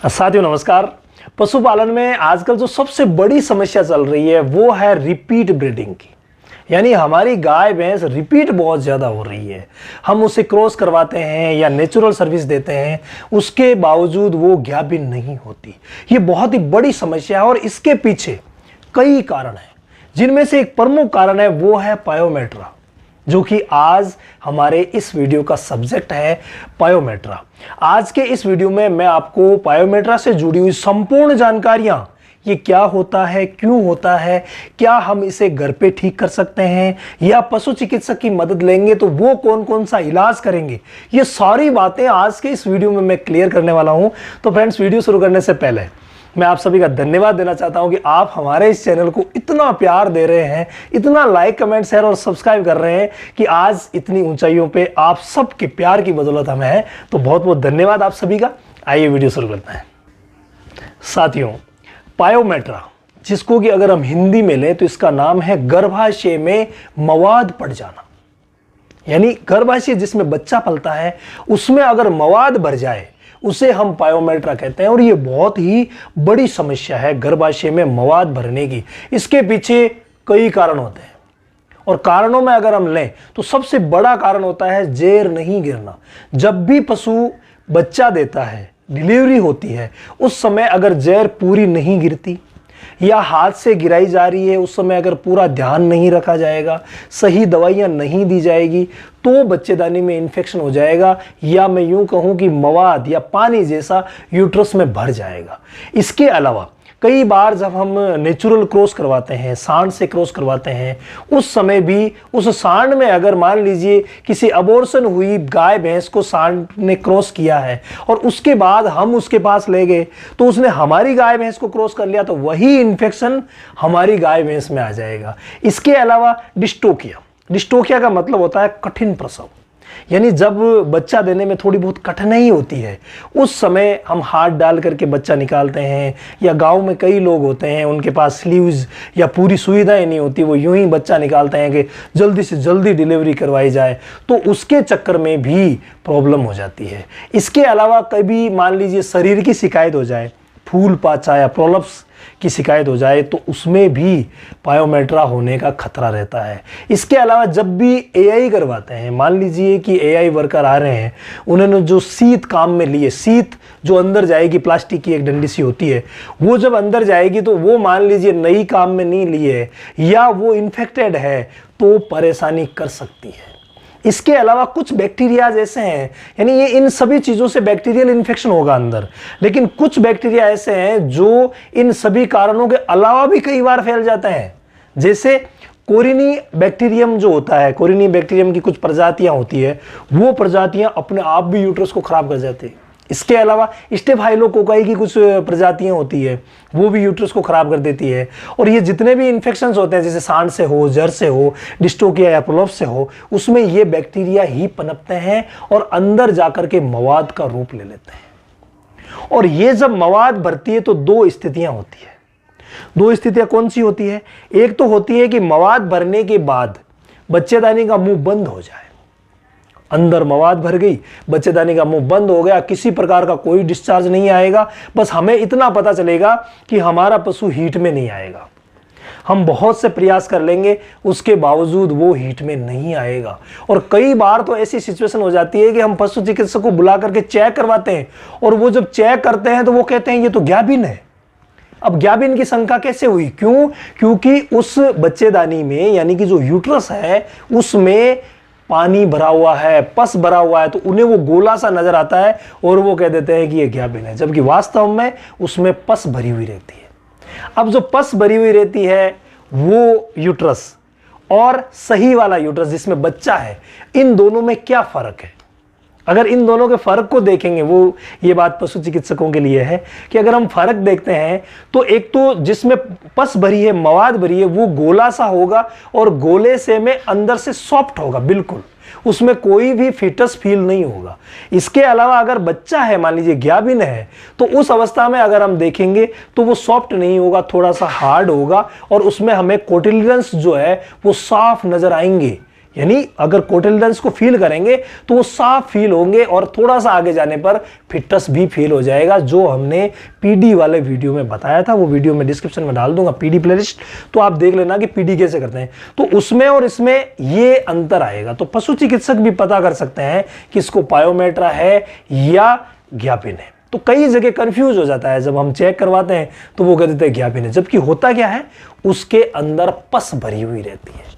साथियों नमस्कार। पशुपालन में आजकल जो सबसे बड़ी समस्या चल रही है वो है रिपीट ब्रीडिंग की। यानी हमारी गाय भैंस रिपीट बहुत ज़्यादा हो रही है। हम उसे क्रॉस करवाते हैं या नेचुरल सर्विस देते हैं, उसके बावजूद वो गाभिन नहीं होती। ये बहुत ही बड़ी समस्या है और इसके पीछे कई कारण हैं, जिनमें से एक प्रमुख कारण है वो है पायोमेट्रा, जो कि आज हमारे इस वीडियो का सब्जेक्ट है पायोमेट्रा। आज के इस वीडियो में मैं आपको पायोमेट्रा से जुड़ी हुई संपूर्ण जानकारियां, ये क्या होता है, क्यों होता है, क्या हम इसे घर पे ठीक कर सकते हैं या पशु चिकित्सक की मदद लेंगे तो वो कौन कौन सा इलाज करेंगे, ये सारी बातें आज के इस वीडियो में मैं क्लियर करने वाला हूं। तो फ्रेंड्स, वीडियो शुरू करने से पहले मैं आप सभी का धन्यवाद देना चाहता हूं कि आप हमारे इस चैनल को इतना प्यार दे रहे हैं, इतना लाइक, कमेंट, शेयर और सब्सक्राइब कर रहे हैं कि आज इतनी ऊंचाइयों पे आप सबके प्यार की बदौलत हमें है। तो बहुत बहुत धन्यवाद आप सभी का। आइए वीडियो शुरू करते हैं। साथियों, पायोमेट्रा, जिसको कि अगर हम हिंदी में लें तो इसका नाम है गर्भाशय में मवाद पड़ जाना। यानी गर्भाशय जिसमें बच्चा पलता है उसमें अगर मवाद भर जाए उसे हम पायोमेट्रा कहते हैं। और ये बहुत ही बड़ी समस्या है गर्भाशय में मवाद भरने की। इसके पीछे कई कारण होते हैं और कारणों में अगर हम लें तो सबसे बड़ा कारण होता है जैर नहीं गिरना। जब भी पशु बच्चा देता है, डिलीवरी होती है, उस समय अगर जैर पूरी नहीं गिरती या हाथ से गिराई जा रही है, उस समय अगर पूरा ध्यान नहीं रखा जाएगा, सही दवाइयां नहीं दी जाएगी, तो बच्चेदानी में इन्फेक्शन हो जाएगा या मैं यूं कहूं कि मवाद या पानी जैसा यूट्रस में भर जाएगा। इसके अलावा कई बार जब हम नेचुरल क्रॉस करवाते हैं, सांड से क्रॉस करवाते हैं, उस समय भी उस सांड में अगर मान लीजिए किसी अबॉर्शन हुई गाय भैंस को सांड ने क्रॉस किया है और उसके बाद हम उसके पास ले गए तो उसने हमारी गाय भैंस को क्रॉस कर लिया, तो वही इन्फेक्शन हमारी गाय भैंस में आ जाएगा। इसके अलावा डिस्टोकिया का मतलब होता है कठिन प्रसव। यानी जब बच्चा देने में थोड़ी बहुत कठिनाई होती है, उस समय हम हाथ डाल करके बच्चा निकालते हैं, या गांव में कई लोग होते हैं उनके पास स्लीव्स या पूरी सुविधाएं नहीं होती, वो यूं ही बच्चा निकालते हैं कि जल्दी से जल्दी डिलीवरी करवाई जाए, तो उसके चक्कर में भी प्रॉब्लम हो जाती है। इसके अलावा कभी मान लीजिए शरीर की शिकायत हो जाए, फूल पाचा या प्रोलप्स की शिकायत हो जाए, तो उसमें भी पायोमेट्रा होने का खतरा रहता है। इसके अलावा जब भी एआई करवाते हैं, मान लीजिए कि एआई वर्कर आ रहे हैं, उन्होंने जो शीत काम में लिए, शीत जो अंदर जाएगी, प्लास्टिक की एक डंडी सी होती है, वो जब अंदर जाएगी तो वो मान लीजिए नई काम में नहीं लिए या वो इन्फेक्टेड है तो परेशानी कर सकती है। इसके अलावा कुछ बैक्टीरिया ऐसे हैं, यानी ये इन सभी चीज़ों से बैक्टीरियल इन्फेक्शन होगा अंदर, लेकिन कुछ बैक्टीरिया ऐसे हैं जो इन सभी कारणों के अलावा भी कई बार फैल जाते हैं। जैसे कोरिनी बैक्टीरियम जो होता है, कोरिनी बैक्टीरियम की कुछ प्रजातियां होती है, वो प्रजातियां अपने आप भी यूट्रस को खराब कर जाती है। इसके अलावा स्टेफाइलोकोकाई की कुछ प्रजातियां होती है, वो भी यूट्रस को खराब कर देती है। और ये जितने भी इन्फेक्शंस होते हैं, जैसे सांड से हो, जर से हो, डिस्टोकिया या प्रोलप्स से हो, उसमें ये बैक्टीरिया ही पनपते हैं और अंदर जाकर के मवाद का रूप ले लेते हैं। और ये जब मवाद भरती है तो दो स्थितियां होती है। दो स्थितियां कौन सी होती है? एक तो होती है कि मवाद भरने के बाद बच्चेदानी का मुंह बंद हो जाए, अंदर मवाद भर गई, बच्चेदानी का मुंह बंद हो गया, किसी प्रकार का कोई डिस्चार्ज नहीं आएगा, बस हमें इतना पता चलेगा कि हमारा पशु हीट में नहीं आएगा। हम बहुत से प्रयास कर लेंगे, उसके बावजूद वो हीट में नहीं आएगा। और कई बार तो ऐसी सिचुएशन हो जाती है कि हम पशु चिकित्सक को बुला करके चेक करवाते हैं और वो जब चेक करते हैं तो वो कहते हैं ये तो गाभिन है। अब गाभिन की शंका कैसे हुई? क्यों? क्योंकि उस बच्चेदानी में, यानी कि जो यूट्रस है, उसमें पानी भरा हुआ है, पस भरा हुआ है, तो उन्हें वो गोला सा नजर आता है और वो कह देते हैं कि ये गाभिन है, जबकि वास्तव में उसमें पस भरी हुई रहती है। अब जो पस भरी हुई रहती है वो यूट्रस और सही वाला यूट्रस जिसमें बच्चा है, इन दोनों में क्या फर्क है? अगर इन दोनों के फर्क को देखेंगे, वो ये बात पशु चिकित्सकों के लिए है कि अगर हम फर्क देखते हैं तो एक तो जिसमें पस भरी है, मवाद भरी है, वो गोला सा होगा और गोले से में अंदर से सॉफ्ट होगा, बिल्कुल उसमें कोई भी फिटस फील नहीं होगा। इसके अलावा अगर बच्चा है, मान लीजिए गाभिन है, तो उस अवस्था में अगर हम देखेंगे तो वो सॉफ्ट नहीं होगा, थोड़ा सा हार्ड होगा और उसमें हमें कोटिलिडन्स जो है वो साफ नजर आएंगे। यानी अगर कोटिलिडन्स को फील करेंगे तो वो साफ फील होंगे और थोड़ा सा आगे जाने पर फिटस भी फील हो जाएगा, जो हमने पीडी वाले वीडियो में बताया था। वो वीडियो में डिस्क्रिप्शन में डाल दूंगा, पीडी प्लेलिस्ट, तो आप देख लेना कि पीडी कैसे करते हैं। तो उसमें और इसमें ये अंतर आएगा। तो पशु चिकित्सक भी पता कर सकते हैं कि इसको पायोमेट्रा है या ग्यापिन है। तो कई जगह कंफ्यूज हो जाता है, जब हम चेक करवाते हैं तो वो कह देते हैं ग्यापिन है, जबकि होता क्या है, उसके अंदर पस भरी हुई रहती है।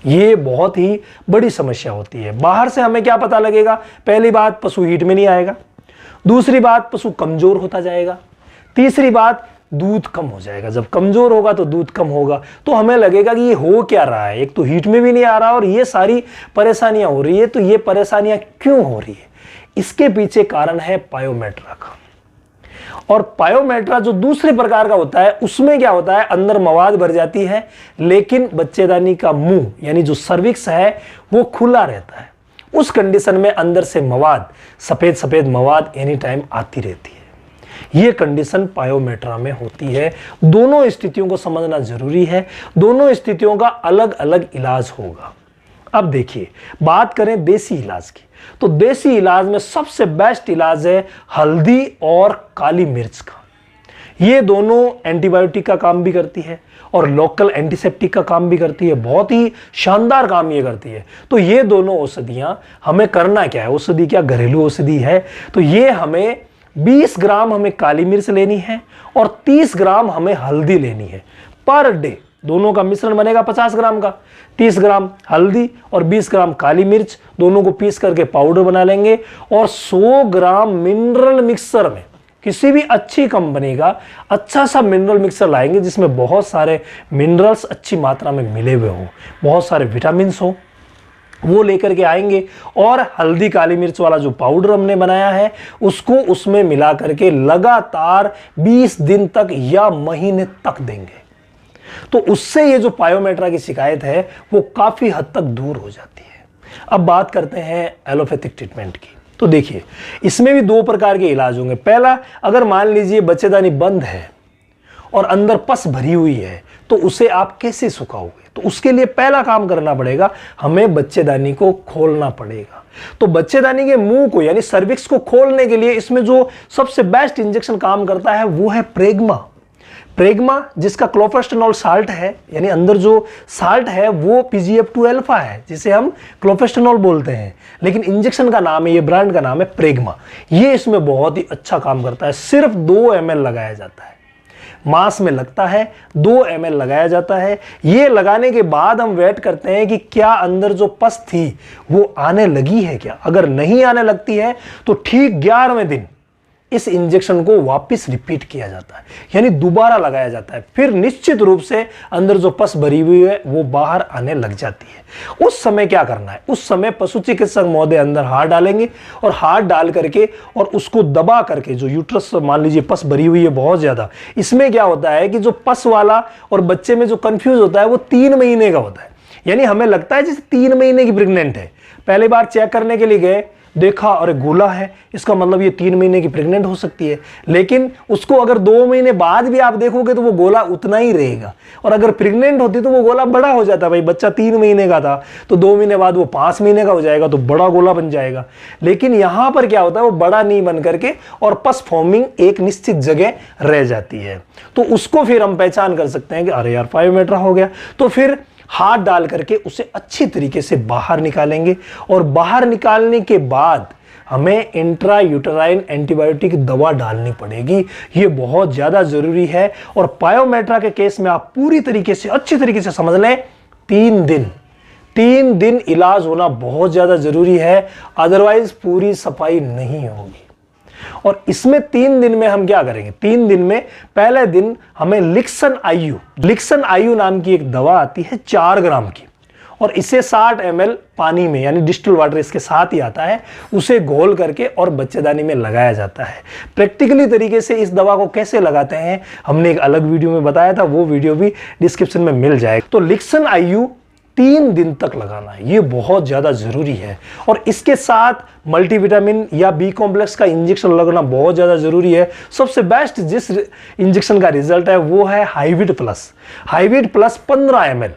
ये बहुत ही बड़ी समस्या होती है। बाहर से हमें क्या पता लगेगा? पहली बात, पशु हीट में नहीं आएगा। दूसरी बात, पशु कमजोर होता जाएगा। तीसरी बात, दूध कम हो जाएगा। जब कमजोर होगा तो दूध कम होगा, तो हमें लगेगा कि ये हो क्या रहा है, एक तो हीट में भी नहीं आ रहा और ये सारी परेशानियां हो रही है। तो ये परेशानियां क्यों हो रही है? इसके पीछे कारण है पायोमेट्रा का। और पायोमेट्रा जो दूसरे प्रकार का होता है, उसमें क्या होता है, अंदर मवाद भर जाती है, लेकिन बच्चेदानी का मुंह यानी जो सर्विक्स है वो खुला रहता है। उस कंडीशन में अंदर से मवाद, सफेद सफेद मवाद एनी टाइम आती रहती है। यह कंडीशन पायोमेट्रा में होती है। दोनों स्थितियों को समझना जरूरी है। दोनों स्थितियों का अलग अलग इलाज होगा। अब देखिए, बात करें देसी इलाज की, तो देसी इलाज में सबसे बेस्ट इलाज है हल्दी और काली मिर्च का। ये दोनों एंटीबायोटिक का काम भी करती है और लोकल एंटीसेप्टिक का काम भी करती है। बहुत ही शानदार काम ये करती है। तो ये दोनों औषधियां हमें करना क्या है? औषधि क्या घरेलू औषधि है? तो ये हमें 20 ग्राम हमें काली मिर्च लेनी है और 30 ग्राम हमें हल्दी लेनी है पर डे। दोनों का मिश्रण बनेगा 50 ग्राम का। 30 ग्राम हल्दी और 20 ग्राम काली मिर्च, दोनों को पीस करके पाउडर बना लेंगे और 100 ग्राम मिनरल मिक्सर में, किसी भी अच्छी कंपनी का अच्छा सा मिनरल मिक्सर लाएंगे जिसमें बहुत सारे मिनरल्स अच्छी मात्रा में मिले हुए हों, बहुत सारे विटामिन हो, वो लेकर के आएंगे और हल्दी काली मिर्च वाला जो पाउडर हमने बनाया है उसको उसमें मिला करके लगातार 20 दिन तक या महीने तक देंगे। तो उससे ये जो पायोमेट्रा की शिकायत है वो काफी हद तक दूर हो जाती है। अब बात करते हैं एलोपैथिक ट्रीटमेंट की। तो देखिए, इसमें भी दो प्रकार के इलाज होंगे। पहला, अगर मान लीजिए बच्चेदानी बंद है और अंदर पस भरी हुई है, तो उसे आप कैसे सुखाओगे? तो उसके लिए पहला काम करना पड़ेगा, हमें बच्चेदानी को खोलना पड़ेगा। तो बच्चेदानी के मुंह को यानी सर्विक्स को खोलने के लिए इसमें जो सबसे बेस्ट इंजेक्शन काम करता है वो है प्रेग्मा। प्रेग्मा जिसका क्लोफेस्टेनॉल साल्ट है, यानी अंदर जो साल्ट है वो PGF2 अल्फा है, जिसे हम क्लोफेस्टेनॉल बोलते हैं, लेकिन इंजेक्शन का नाम है, ये ब्रांड का नाम है प्रेग्मा। ये इसमें बहुत ही अच्छा काम करता है। सिर्फ 2 ml लगाया जाता है, मांस में लगता है 2 ml लगाया जाता है। ये लगाने के बाद हम वेट करते हैं कि क्या अंदर जो पस थी वो आने लगी है क्या। अगर नहीं आने लगती है तो ठीक 11वें दिन इस इंजेक्शन को वापस रिपीट किया जाता है, यानी दोबारा लगाया जाता है। फिर निश्चित रूप से अंदर जो पस भरी हुई है वो बाहर आने लग जाती है। उस समय क्या करना है? उस समय पशु चिकित्सक महोदय अंदर हाथ डालेंगे और हाथ डाल करके और उसको दबा करके, जो यूट्रस मान लीजिए पस भरी हुई है बहुत ज्यादा, इसमें क्या होता है कि जो पस वाला और बच्चे में जो कंफ्यूज होता है वो 3 महीने का होता है। यानी हमें लगता है जैसे 3 महीने की प्रेग्नेंट है। पहली बार चेक करने के लिए गए, देखा अरे गोला है, इसका मतलब ये 3 महीने की प्रेग्नेंट हो सकती है। लेकिन उसको अगर 2 महीने बाद भी आप देखोगे तो वो गोला उतना ही रहेगा, और अगर प्रेग्नेंट होती तो वो गोला बड़ा हो जाता। भाई बच्चा 3 महीने का था तो 2 महीने बाद वो 5 महीने का हो जाएगा तो बड़ा गोला बन जाएगा। लेकिन यहां पर क्या होता है, वो बड़ा नहीं बन करके और पस फॉर्मिंग एक निश्चित जगह रह जाती है। तो उसको फिर हम पहचान कर सकते हैं कि अरे यार पायोमेट्रा हो गया। तो फिर हाथ डाल करके उसे अच्छी तरीके से बाहर निकालेंगे और बाहर निकालने के बाद हमें इंट्रायूटेराइन एंटीबायोटिक दवा डालनी पड़ेगी। ये बहुत ज्यादा जरूरी है। और पायोमेट्रा के केस में आप पूरी तरीके से अच्छी तरीके से समझ लें, 3 दिन इलाज होना बहुत ज्यादा जरूरी है, अदरवाइज पूरी सफाई नहीं होगी। और इसमें 3 दिन में हम क्या करेंगे? 3 दिन में पहले दिन हमें लिक्सन आयु नाम की एक दवा आती है 4 ग्राम की, और इसे 60 ml पानी में यानी डिस्टिल वाटर इसके साथ ही आता है, उसे घोल करके और बच्चेदानी में लगाया जाता है। प्रैक्टिकली तरीके से इस दवा को कैसे लगाते हैं हमने एक अलग वीडियो में बताया था, वो वीडियो भी डिस्क्रिप्शन में मिल जाएगा। तो लिक्सन आयु 3 दिन तक लगाना है, ये बहुत ज्यादा जरूरी है। और इसके साथ मल्टीविटामिन या बी कॉम्प्लेक्स का इंजेक्शन लगना बहुत ज्यादा जरूरी है। सबसे बेस्ट जिस इंजेक्शन का रिजल्ट है वो है हाईविट प्लस 15 ml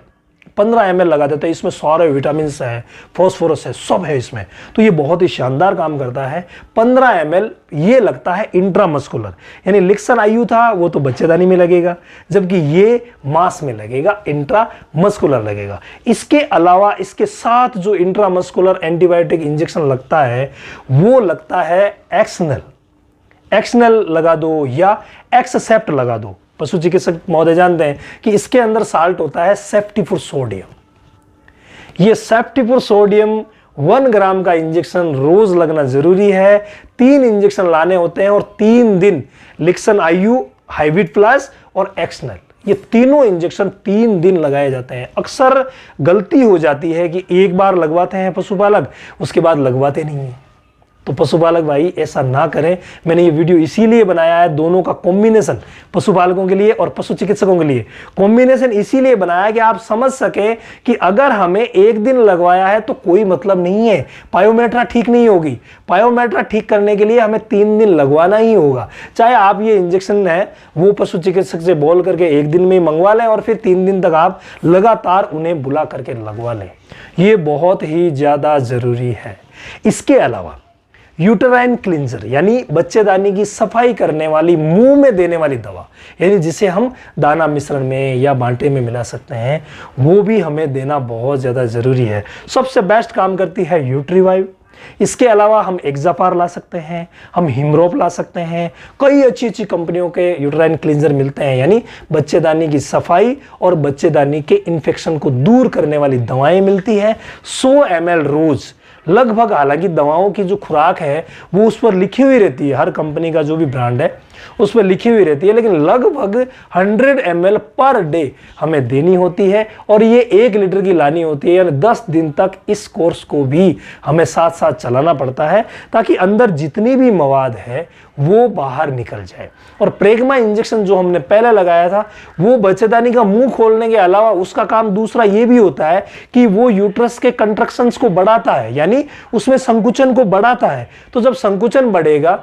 15 ml लगा देता है। इसमें सारे विटामिन है, फॉस्फोरस है, सब है इसमें, तो ये बहुत ही शानदार काम करता है। 15 ml ये लगता है इंट्रामस्कुलर, यानी लिक्सन आयु था वो तो बच्चेदानी में लगेगा, जबकि ये मांस में लगेगा, इंट्रामस्कुलर लगेगा। इसके अलावा इसके साथ जो इंट्रामस्कुलर एंटीबायोटिक इंजेक्शन लगता है वो लगता है एक्सनल लगा दो या एक्ससेप्ट लगा दो। पशु चिकित्सक महोदय जानते हैं कि इसके अंदर साल्ट होता है सेफ्टिफुर सोडियम। ये सेफ्टिफुर सोडियम 1 ग्राम का इंजेक्शन रोज लगना जरूरी है। 3 इंजेक्शन लाने होते हैं और 3 दिन लिक्सन आयु, हाइब्रिड प्लस और एक्सनल, ये तीनों इंजेक्शन 3 दिन लगाए जाते हैं। अक्सर गलती हो जाती है कि एक बार लगवाते हैं पशुपालक, उसके बाद लगवाते नहीं है। तो पशुपालक भाई ऐसा ना करें। मैंने ये वीडियो इसीलिए बनाया है, दोनों का कॉम्बिनेशन, पशुपालकों के लिए और पशु चिकित्सकों के लिए कॉम्बिनेशन इसीलिए बनाया कि आप समझ सके कि अगर हमें एक दिन लगवाया है तो कोई मतलब नहीं है, पायोमेट्रा ठीक नहीं होगी। पायोमेट्रा ठीक करने के लिए हमें 3 दिन लगवाना ही होगा। चाहे आप ये इंजेक्शन है वो पशु चिकित्सक से बोल करके एक दिन में मंगवा लें और फिर 3 दिन तक आप लगातार उन्हें बुला करके लगवा लें, ये बहुत ही ज्यादा जरूरी है। इसके अलावा यूटेराइन क्लींजर यानी बच्चेदानी की सफाई करने वाली, मुंह में देने वाली दवा, यानी जिसे हम दाना मिश्रण में या बांटे में मिला सकते हैं, वो भी हमें देना बहुत ज़्यादा ज़रूरी है। सबसे बेस्ट काम करती है यूट्रीवाइव। इसके अलावा हम एक्जापार ला सकते हैं, हम हिमरोप ला सकते हैं, कई अच्छी अच्छी कंपनियों के यूटेराइन क्लींजर मिलते हैं, यानी बच्चेदानी की सफाई और बच्चेदानी के इन्फेक्शन को दूर करने वाली दवाएं मिलती हैं। 100 ml रोज लगभग, हालांकि दवाओं की जो खुराक है वो उस पर लिखी हुई रहती है, हर कंपनी का जो भी ब्रांड है उस पर लिखी हुई रहती है, लेकिन लगभग 100 ml पर डे हमें देनी होती है और ये 1 लीटर की लानी होती है, यानी 10 दिन तक इस कोर्स को भी हमें साथ साथ चलाना पड़ता है ताकि अंदर जितनी भी मवाद है वो बाहर निकल जाए। और प्रेग्मा इंजेक्शन जो हमने पहले लगाया था वो बच्चेदानी का मुंह खोलने के अलावा उसका काम दूसरा ये भी होता है कि वो यूट्रस के कंट्रक्शंस को बढ़ाता है, यानी उसमें संकुचन को बढ़ाता है। तो जब संकुचन बढ़ेगा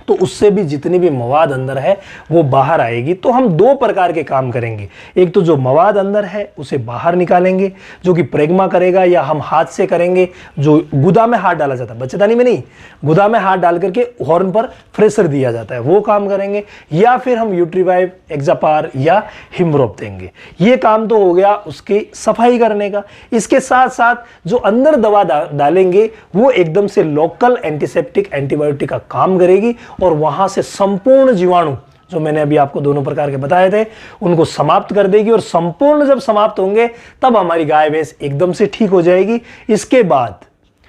तो उससे भी जितनी भी मवाद अंदर है वो बाहर आएगी। तो हम 2 प्रकार के काम करेंगे, एक तो जो मवाद अंदर है उसे बाहर निकालेंगे, जो कि प्रेग्मा करेगा, या हम हाथ से करेंगे, जो गुदा में हाथ डाला जाता है, बच्चेदानी में नहीं, गुदा में हाथ डाल करके हॉर्न पर प्रेशर दिया जाता है, वो काम करेंगे, या फिर हम यूट्रीवाइव, एक्जापार या हिमरोप देंगे। ये काम तो हो गया उसकी सफाई करने का। इसके साथ साथ जो अंदर दवा डालेंगे वो एकदम से लोकल एंटीसेप्टिक, एंटीबायोटिक का काम करेगी और वहां से संपूर्ण जीवाणु जो मैंने अभी आपको दोनों प्रकार के बताए थे उनको समाप्त कर देगी। और संपूर्ण जब समाप्त होंगे तब हमारी गाय भैंस एकदम से ठीक हो जाएगी। इसके बाद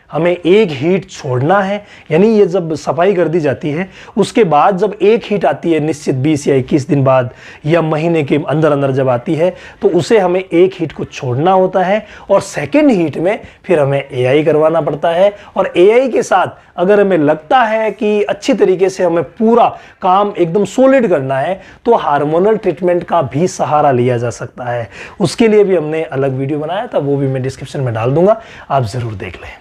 हमें एक हीट छोड़ना है, यानी ये जब सफाई कर दी जाती है उसके बाद जब एक हीट आती है निश्चित 20 या 21 दिन बाद या महीने के अंदर अंदर जब आती है तो उसे हमें एक हीट को छोड़ना होता है और सेकेंड हीट में फिर हमें एआई करवाना पड़ता है। और एआई के साथ अगर हमें लगता है कि अच्छी तरीके से हमें पूरा काम एकदम सॉलिड करना है तो हार्मोनल ट्रीटमेंट का भी सहारा लिया जा सकता है। उसके लिए भी हमने अलग वीडियो बनाया था, वो भी मैं डिस्क्रिप्शन में डाल दूंगा, आप जरूर देख लें।